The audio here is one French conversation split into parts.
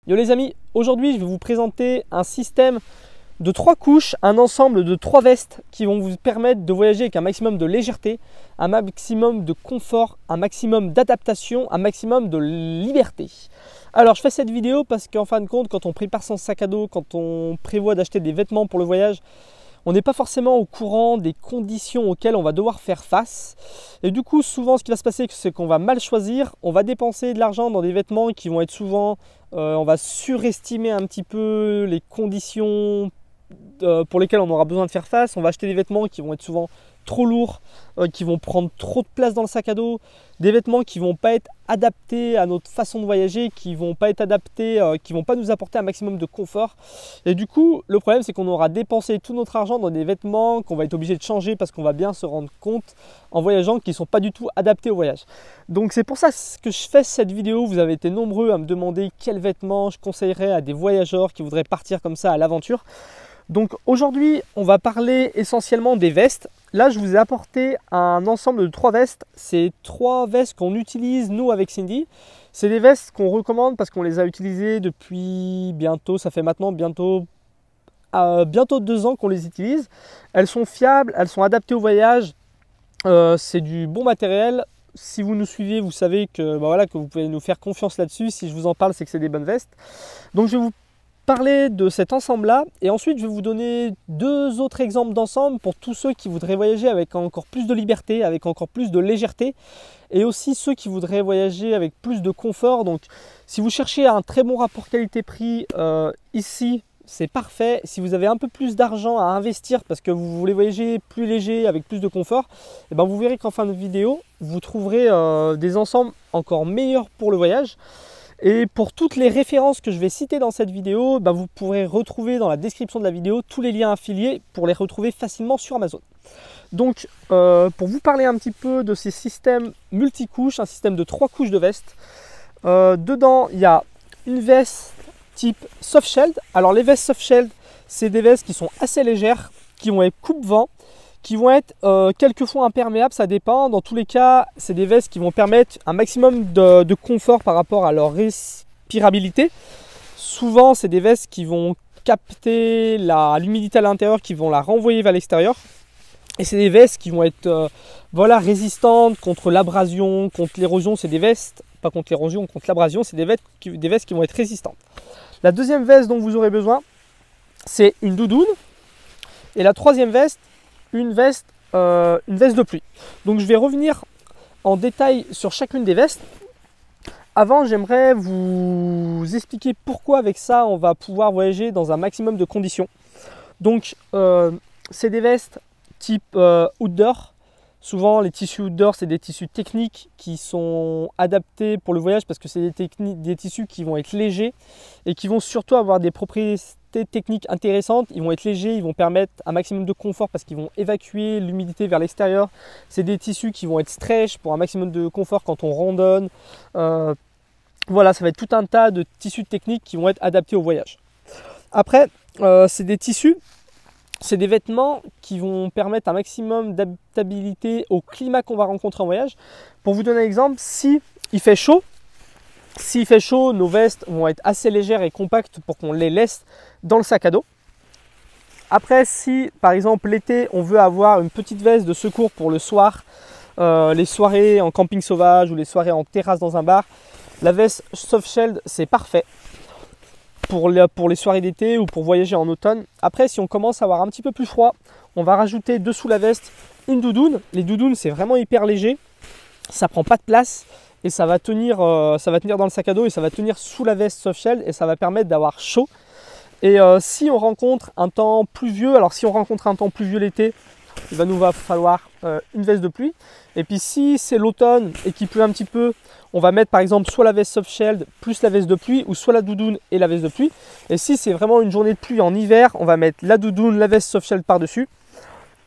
Yo les amis, aujourd'hui je vais vous présenter un système de 3 couches, un ensemble de 3 vestes qui vont vous permettre de voyager avec un maximum de légèreté, un maximum de confort, un maximum d'adaptation, un maximum de liberté. Alors je fais cette vidéo parce qu'en fin de compte, quand on prépare son sac à dos, quand on prévoit d'acheter des vêtements pour le voyage, on n'est pas forcément au courant des conditions auxquelles on va devoir faire face. Et du coup, souvent, ce qui va se passer, c'est qu'on va mal choisir. On va dépenser de l'argent dans des vêtements qui vont être souvent... on va surestimer un petit peu les conditions pour lesquelles on aura besoin de faire face. On va acheter des vêtements qui vont être souvent trop lourds, qui vont prendre trop de place dans le sac à dos. Des vêtements qui ne vont pas être adaptés à notre façon de voyager, qui ne vont pas être adaptés, qui ne vont pas nous apporter un maximum de confort. Et du coup, le problème, c'est qu'on aura dépensé tout notre argent dans des vêtements qu'on va être obligé de changer parce qu'on va bien se rendre compte en voyageant qu'ils ne sont pas du tout adaptés au voyage. Donc c'est pour ça que je fais cette vidéo. Vous avez été nombreux à me demander quels vêtements je conseillerais à des voyageurs qui voudraient partir comme ça à l'aventure. Donc aujourd'hui, on va parler essentiellement des vestes. Là, je vous ai apporté un ensemble de 3 vestes. C'est 3 vestes qu'on utilise, nous, avec Cindy. C'est des vestes qu'on recommande parce qu'on les a utilisées depuis bientôt, ça fait maintenant bientôt 2 ans qu'on les utilise. Elles sont fiables, elles sont adaptées au voyage. C'est du bon matériel. Si vous nous suivez, vous savez que, voilà, que vous pouvez nous faire confiance là-dessus. Si je vous en parle, c'est que c'est des bonnes vestes. Donc, je vais vous parler de cet ensemble-là et ensuite je vais vous donner 2 autres exemples d'ensemble pour tous ceux qui voudraient voyager avec encore plus de liberté, avec encore plus de légèreté et aussi ceux qui voudraient voyager avec plus de confort. Donc si vous cherchez un très bon rapport qualité-prix, ici c'est parfait. Si vous avez un peu plus d'argent à investir parce que vous voulez voyager plus léger avec plus de confort, et ben vous verrez qu'en fin de vidéo vous trouverez des ensembles encore meilleurs pour le voyage. Et pour toutes les références que je vais citer dans cette vidéo, vous pourrez retrouver dans la description de la vidéo tous les liens affiliés pour les retrouver facilement sur Amazon. Donc pour vous parler un petit peu de ces systèmes multicouches, un système de 3 couches de veste, dedans il y a une veste type soft shelled. Alors les vestes soft shelled, c'est des vestes qui sont assez légères, qui vont être coupe-vent, qui vont être quelquefois imperméables, ça dépend. Dans tous les cas, c'est des vestes qui vont permettre un maximum de confort par rapport à leur respirabilité. Souvent, c'est des vestes qui vont capter l'humidité à l'intérieur, qui vont la renvoyer vers l'extérieur. Et c'est des vestes qui vont être résistantes contre l'abrasion, contre l'érosion. C'est des vestes, pas contre l'érosion, contre l'abrasion, c'est des vestes qui vont être résistantes. La deuxième veste dont vous aurez besoin, c'est une doudoune. Et la troisième veste, une veste de pluie. Donc je vais revenir en détail sur chacune des vestes. Avant, j'aimerais vous expliquer pourquoi avec ça on va pouvoir voyager dans un maximum de conditions. Donc c'est des vestes type outdoor. Souvent les tissus outdoor, c'est des tissus techniques qui sont adaptés pour le voyage parce que c'est des tissus qui vont être légers et qui vont surtout avoir des propriétés techniques intéressantes. Ils vont être légers, ils vont permettre un maximum de confort parce qu'ils vont évacuer l'humidité vers l'extérieur. C'est des tissus qui vont être stretch pour un maximum de confort quand on randonne. Voilà, ça va être tout un tas de tissus techniques qui vont être adaptés au voyage. Après, c'est des tissus, c'est des vêtements qui vont permettre un maximum d'adaptabilité au climat qu'on va rencontrer en voyage. Pour vous donner un exemple, si il fait chaud, nos vestes vont être assez légères et compactes pour qu'on les laisse dans le sac à dos. Après, si par exemple l'été, on veut avoir une petite veste de secours pour le soir, les soirées en camping sauvage ou les soirées en terrasse dans un bar, la veste soft shelled, c'est parfait pour les soirées d'été ou pour voyager en automne. Après, si on commence à avoir un petit peu plus froid, on va rajouter dessous la veste une doudoune. Les doudounes, c'est vraiment hyper léger, ça prend pas de place. Et ça va tenir dans le sac à dos et ça va tenir sous la veste soft shell et ça va permettre d'avoir chaud. Et si on rencontre un temps pluvieux, alors si on rencontre un temps pluvieux l'été, il va nous falloir une veste de pluie. Et puis si c'est l'automne et qu'il pleut un petit peu, on va mettre par exemple soit la veste soft shell plus la veste de pluie ou soit la doudoune et la veste de pluie. Et si c'est vraiment une journée de pluie en hiver, on va mettre la doudoune, la veste soft shell par-dessus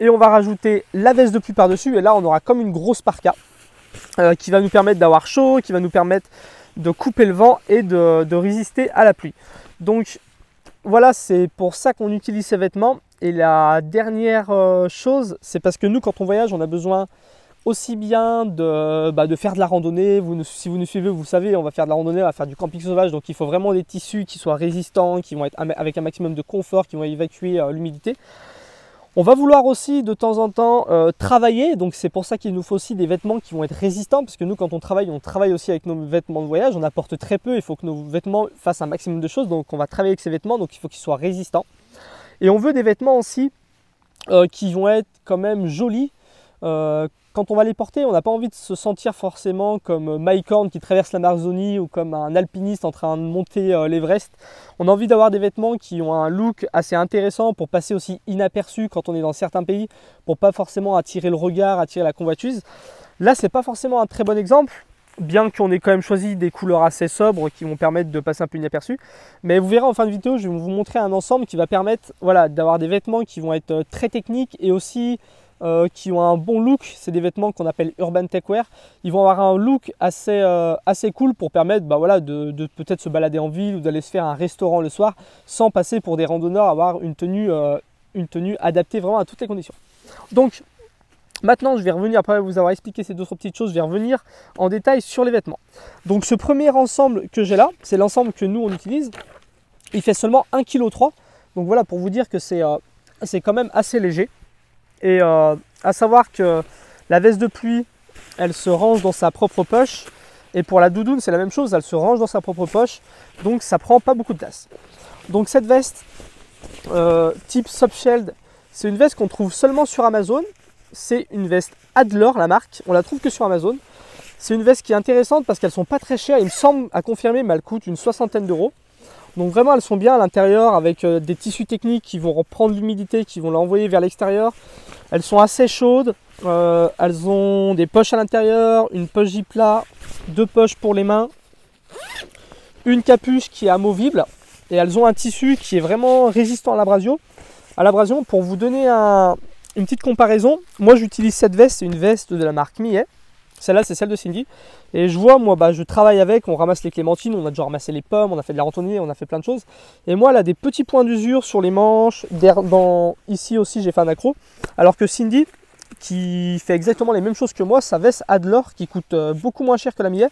et on va rajouter la veste de pluie par-dessus et là on aura comme une grosse parka. Qui va nous permettre d'avoir chaud, qui va nous permettre de couper le vent et de résister à la pluie. Donc voilà, c'est pour ça qu'on utilise ces vêtements. Et la dernière chose, c'est parce que nous, quand on voyage, on a besoin aussi bien de faire de la randonnée. Si vous nous suivez, vous savez, on va faire de la randonnée, on va faire du camping sauvage. Donc il faut vraiment des tissus qui soient résistants, qui vont être avec un maximum de confort, qui vont évacuer l'humidité. On va vouloir aussi de temps en temps travailler, donc c'est pour ça qu'il nous faut aussi des vêtements qui vont être résistants, parce que nous quand on travaille aussi avec nos vêtements de voyage, on apporte très peu, il faut que nos vêtements fassent un maximum de choses, donc on va travailler avec ces vêtements, donc il faut qu'ils soient résistants. Et on veut des vêtements aussi qui vont être quand même jolis. Quand on va les porter, on n'a pas envie de se sentir forcément comme Mike Horn qui traverse l'Amazonie ou comme un alpiniste en train de monter l'Everest. On a envie d'avoir des vêtements qui ont un look assez intéressant pour passer aussi inaperçu quand on est dans certains pays, pour pas forcément attirer le regard, attirer la convoitise. Là, c'est pas forcément un très bon exemple, bien qu'on ait quand même choisi des couleurs assez sobres qui vont permettre de passer un peu inaperçu. Mais vous verrez en fin de vidéo, je vais vous montrer un ensemble qui va permettre d'avoir des vêtements qui vont être très techniques et aussi qui ont un bon look. C'est des vêtements qu'on appelle Urban Techwear. Ils vont avoir un look assez cool pour permettre de peut-être se balader en ville ou d'aller se faire un restaurant le soir sans passer pour des randonneurs, avoir une tenue adaptée vraiment à toutes les conditions. Donc maintenant, je vais revenir, après vous avoir expliqué ces deux petites choses, je vais revenir en détail sur les vêtements. Donc ce premier ensemble que j'ai là, c'est l'ensemble que nous on utilise. Il fait seulement 1,3 kg. Donc voilà, pour vous dire que c'est quand même assez léger. Et à savoir que la veste de pluie, elle se range dans sa propre poche. Et pour la doudoune, c'est la même chose, elle se range dans sa propre poche. Donc ça prend pas beaucoup de place. Donc cette veste type Softshell, c'est une veste qu'on trouve seulement sur Amazon. C'est une veste Adler, la marque. On la trouve que sur Amazon. C'est une veste qui est intéressante parce qu'elles sont pas très chères. Il me semble, à confirmer, mais elles coûtent une soixantaine d'euros. Donc vraiment, elles sont bien à l'intérieur avec des tissus techniques qui vont reprendre l'humidité, qui vont l'envoyer vers l'extérieur. Elles sont assez chaudes. Elles ont des poches à l'intérieur, une poche Zipla, 2 poches pour les mains, une capuche qui est amovible. Et elles ont un tissu qui est vraiment résistant à l'abrasion. Pour vous donner une petite comparaison, moi j'utilise cette veste, c'est une veste de la marque Millet. Celle-là, c'est celle de Cindy. Et je vois, moi, je travaille avec, on ramasse les clémentines, on a déjà ramassé les pommes, on a fait de la randonnée, on a fait plein de choses. Et moi, elle a des petits points d'usure sur les manches. Ici aussi, j'ai fait un accro. Alors que Cindy, qui fait exactement les mêmes choses que moi, sa veste Adler, qui coûte beaucoup moins cher que la Millet,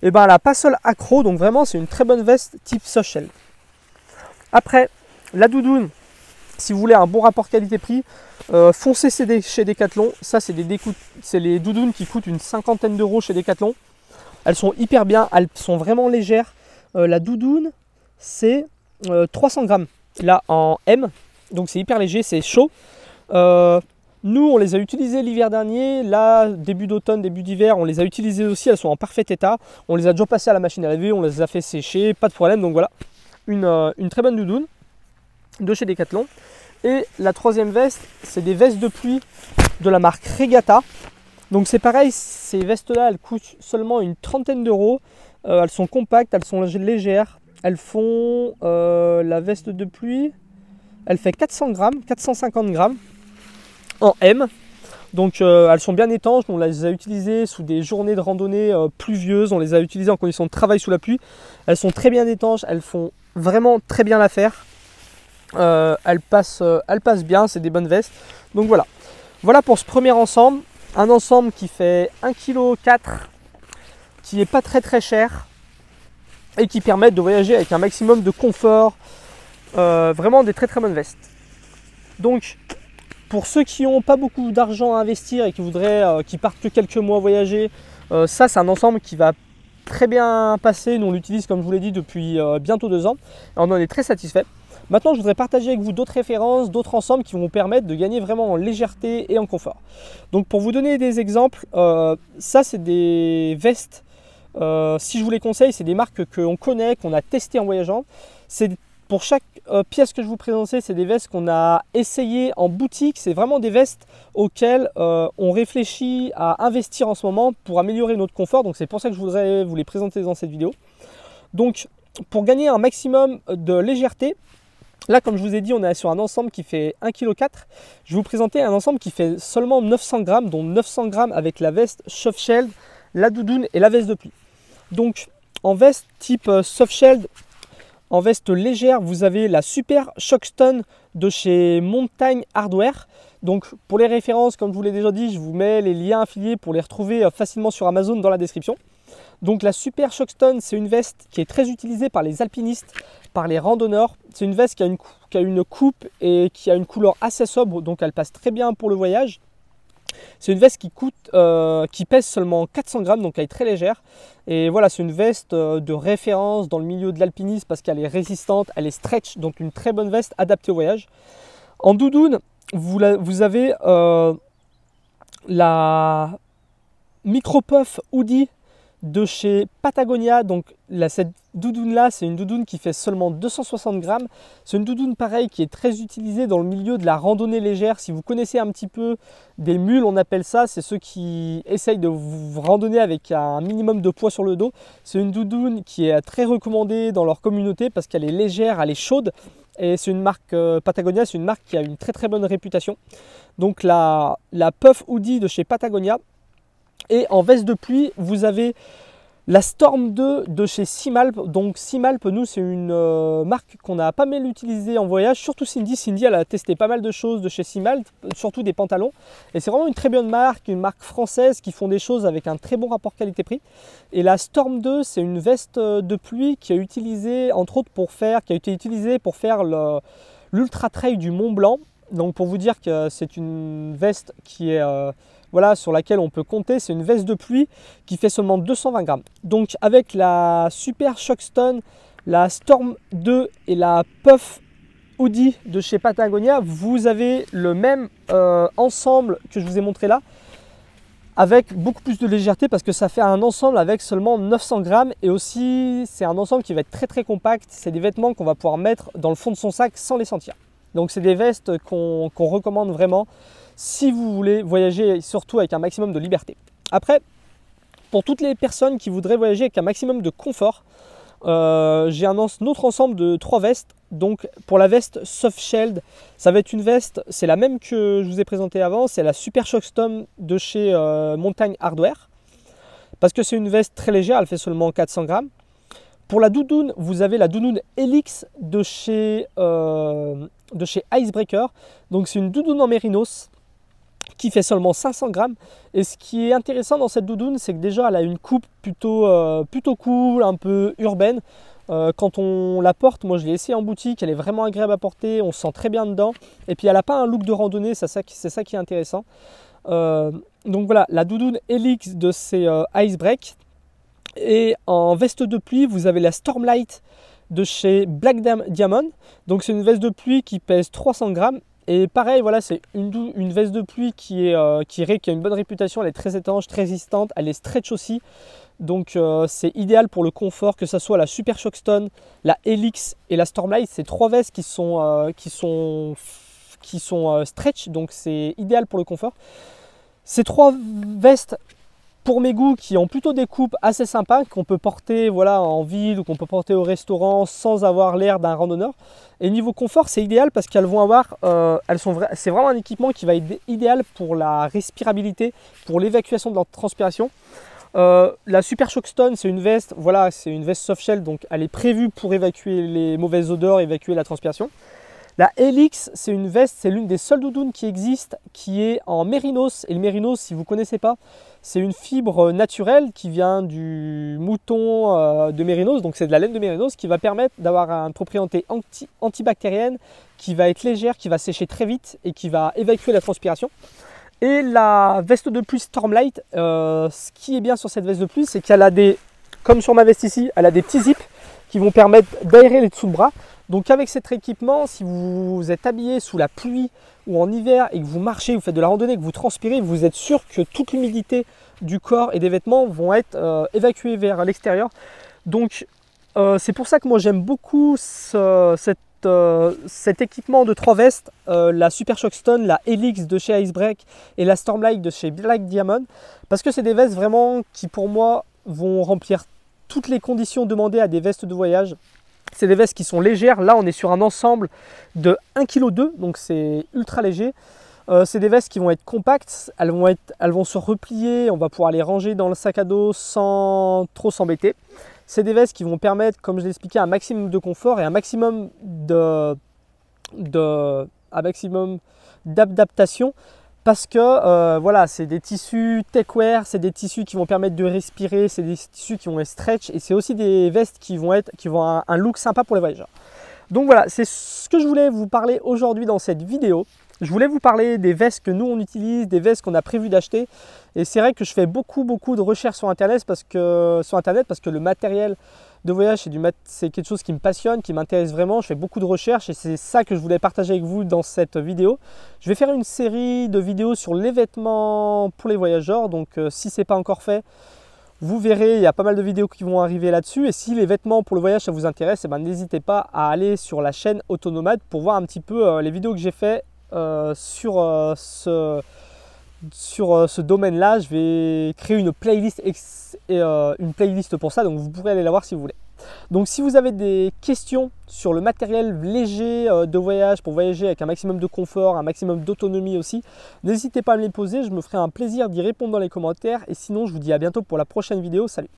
et elle n'a pas seul accro. Donc vraiment, c'est une très bonne veste type Softshell. Après, la doudoune, si vous voulez un bon rapport qualité-prix, foncez chez Decathlon. Ça, c'est les doudounes qui coûtent une cinquantaine d'euros chez Decathlon. Elles sont hyper bien, elles sont vraiment légères. La doudoune, c'est 300 grammes. Là, en M, donc c'est hyper léger, c'est chaud. Nous, on les a utilisées l'hiver dernier. Là, début d'automne, début d'hiver, on les a utilisées aussi. Elles sont en parfait état. On les a déjà passées à la machine à laver, on les a fait sécher, pas de problème. Donc voilà, une très bonne doudoune de chez Decathlon. Et la troisième veste, c'est des vestes de pluie de la marque Regatta. Donc c'est pareil, ces vestes-là, elles coûtent seulement une trentaine d'euros. Elles sont compactes, elles sont légères. Elles font la veste de pluie, elle fait 400 grammes, 450 grammes en M. Donc elles sont bien étanches, on les a utilisées sous des journées de randonnée pluvieuses. On les a utilisées en conditions de travail sous la pluie. Elles sont très bien étanches, elles font vraiment très bien l'affaire. Elles passent bien, c'est des bonnes vestes. Donc voilà pour ce premier ensemble. Un ensemble qui fait 1,4 kg, qui n'est pas très cher et qui permet de voyager avec un maximum de confort. Vraiment des très bonnes vestes. Donc pour ceux qui n'ont pas beaucoup d'argent à investir et qui voudraient, qui partent que quelques mois voyager, ça c'est un ensemble qui va très bien passer. Nous on l'utilise comme je vous l'ai dit depuis bientôt 2 ans et on en est très satisfait. Maintenant, je voudrais partager avec vous d'autres références, d'autres ensembles qui vont vous permettre de gagner vraiment en légèreté et en confort. Donc, pour vous donner des exemples, ça, c'est des vestes. Si je vous les conseille, c'est des marques qu'on connaît, qu'on a testées en voyageant. Pour chaque pièce que je vous présentais, c'est des vestes qu'on a essayées en boutique. C'est vraiment des vestes auxquelles on réfléchit à investir en ce moment pour améliorer notre confort. Donc, c'est pour ça que je voudrais vous les présenter dans cette vidéo. Donc, pour gagner un maximum de légèreté, là, comme je vous ai dit, on est sur un ensemble qui fait 1,4 kg. Je vais vous présenter un ensemble qui fait seulement 900 grammes, dont 900 grammes avec la veste Softshell, la doudoune et la veste de pluie. Donc, en veste type Softshell, En veste légère, vous avez la Super Shockstone de chez Mountain Hardwear. Donc pour les références, comme je vous l'ai déjà dit, je vous mets les liens affiliés pour les retrouver facilement sur Amazon dans la description. Donc la Super Shockstone, c'est une veste qui est très utilisée par les alpinistes, par les randonneurs. C'est une veste qui a une coupe et qui a une couleur assez sobre, donc elle passe très bien pour le voyage. C'est une veste qui pèse seulement 400 grammes, donc elle est très légère. Et voilà, c'est une veste de référence dans le milieu de l'alpinisme parce qu'elle est résistante, elle est stretch, donc une très bonne veste adaptée au voyage. En doudoune, vous avez la Micro Puff Hoodie de chez Patagonia. Donc cette doudoune là, c'est une doudoune qui fait seulement 260 grammes. C'est une doudoune pareil qui est très utilisée dans le milieu de la randonnée légère. Si vous connaissez un petit peu des mules, on appelle ça, c'est ceux qui essayent de vous randonner avec un minimum de poids sur le dos. C'est une doudoune qui est très recommandée dans leur communauté parce qu'elle est légère, elle est chaude. Et c'est une marque Patagonia, c'est une marque qui a une très bonne réputation. Donc la Puff Hoodie de chez Patagonia. Et en veste de pluie, vous avez la Storm 2 de chez Simalp. Donc Simalp, nous, c'est une marque qu'on a pas mal utilisée en voyage, surtout Cindy. Cindy, elle a testé pas mal de choses de chez Simalp, surtout des pantalons. Et c'est vraiment une très bonne marque, une marque française qui font des choses avec un très bon rapport qualité-prix. Et la Storm 2, c'est une veste de pluie qui a utilisé, entre autres, qui a été utilisée pour faire l'Ultra Trail du Mont Blanc. Donc pour vous dire que c'est une veste qui est voilà, sur laquelle on peut compter, c'est une veste de pluie qui fait seulement 220 grammes. Donc avec la Super Shockstone, la Storm 2 et la Puff Hoodie de chez Patagonia, vous avez le même ensemble que je vous ai montré là, avec beaucoup plus de légèreté parce que ça fait un ensemble avec seulement 900 grammes et aussi c'est un ensemble qui va être très compact. C'est des vêtements qu'on va pouvoir mettre dans le fond de son sac sans les sentir. Donc c'est des vestes qu'on recommande vraiment si vous voulez voyager surtout avec un maximum de liberté. Après, pour toutes les personnes qui voudraient voyager avec un maximum de confort, j'ai un autre ensemble de 3 vestes. Donc pour la veste Soft Shelled, ça va être une veste, c'est la même que je vous ai présentée avant, c'est la Super Shockstone de chez Mountain Hardwear. Parce que c'est une veste très légère, elle fait seulement 400 grammes. Pour la doudoune, vous avez la doudoune Helix de chez Icebreaker. Donc c'est une doudoune en mérinos qui fait seulement 500 grammes. Et ce qui est intéressant dans cette doudoune, c'est que déjà elle a une coupe plutôt cool, un peu urbaine. Quand on la porte, moi je l'ai essayé en boutique, elle est vraiment agréable à porter, on se sent très bien dedans. Et puis elle n'a pas un look de randonnée, c'est ça qui est intéressant. Donc voilà, la doudoune Helix de ces Icebreak. Et en veste de pluie, vous avez la Stormlight de chez Black Diamond. Donc c'est une veste de pluie qui pèse 300 grammes. Et pareil, voilà, c'est une veste de pluie qui a une bonne réputation. Elle est très étanche, très résistante, elle est stretch aussi. Donc c'est idéal pour le confort, que ce soit la Super Shockstone, la Helix et la Stormlight. C'est 3 vestes qui sont stretch, donc c'est idéal pour le confort. Ces 3 vestes, pour mes goûts, qui ont plutôt des coupes assez sympas, qu'on peut porter voilà, en ville ou qu'on peut porter au restaurant sans avoir l'air d'un randonneur. Et niveau confort, c'est idéal parce qu'elles vont avoir, c'est vraiment un équipement qui va être idéal pour la respirabilité, pour l'évacuation de la transpiration. La Super Shockstone, c'est une veste, voilà, c'est une veste soft shell, donc elle est prévue pour évacuer les mauvaises odeurs, évacuer la transpiration. La Helix, c'est une veste, c'est l'une des seules doudounes qui existe, qui est en mérinos. Et le mérinos, si vous ne connaissez pas, c'est une fibre naturelle qui vient du mouton de mérinos. Donc c'est de la laine de mérinos qui va permettre d'avoir une propriété antibactérienne, qui va être légère, qui va sécher très vite et qui va évacuer la transpiration. Et la veste de pluie Stormlight, ce qui est bien sur cette veste de pluie, c'est qu'elle a comme sur ma veste ici, elle a des petits zips qui vont permettre d'aérer les dessous de bras. Donc avec cet équipement, si vous êtes habillé sous la pluie ou en hiver et que vous marchez, vous faites de la randonnée, que vous transpirez, vous êtes sûr que toute l'humidité du corps et des vêtements vont être évacués vers l'extérieur. Donc c'est pour ça que moi j'aime beaucoup cet équipement de 3 vestes, la Super Shockstone, la Helix de chez Icebreak et la Stormlight de chez Black Diamond, parce que c'est des vestes vraiment qui pour moi vont remplir toutes les conditions demandées à des vestes de voyage. C'est des vestes qui sont légères. Là, on est sur un ensemble de 1,2 kg, donc c'est ultra léger. C'est des vestes qui vont être compactes, elles vont se replier, on va pouvoir les ranger dans le sac à dos sans trop s'embêter. C'est des vestes qui vont permettre, comme je l'ai expliqué, un maximum de confort et un maximum d'adaptation. Parce que voilà, c'est des tissus techwear, c'est des tissus qui vont permettre de respirer, c'est des tissus qui vont être stretch et c'est aussi des vestes qui vont avoir un look sympa pour les voyageurs. Donc voilà, c'est ce que je voulais vous parler aujourd'hui dans cette vidéo. Je voulais vous parler des vestes que nous on utilise, des vestes qu'on a prévu d'acheter. Et c'est vrai que je fais beaucoup de recherches sur Internet parce que le matériel de voyage c'est quelque chose qui me passionne, qui m'intéresse vraiment. Je fais beaucoup de recherches et c'est ça que je voulais partager avec vous dans cette vidéo. Je vais faire une série de vidéos sur les vêtements pour les voyageurs. Donc si ce n'est pas encore fait, vous verrez, il y a pas mal de vidéos qui vont arriver là-dessus. Et si les vêtements pour le voyage ça vous intéresse, eh ben, n'hésitez pas à aller sur la chaîne Autonomade pour voir un petit peu les vidéos que j'ai fait sur ce domaine-là. Je vais créer une playlist pour ça, donc vous pourrez aller la voir si vous voulez. Donc si vous avez des questions sur le matériel léger de voyage pour voyager avec un maximum de confort, un maximum d'autonomie aussi, n'hésitez pas à me les poser, je me ferai un plaisir d'y répondre dans les commentaires. Et sinon, je vous dis à bientôt pour la prochaine vidéo. Salut!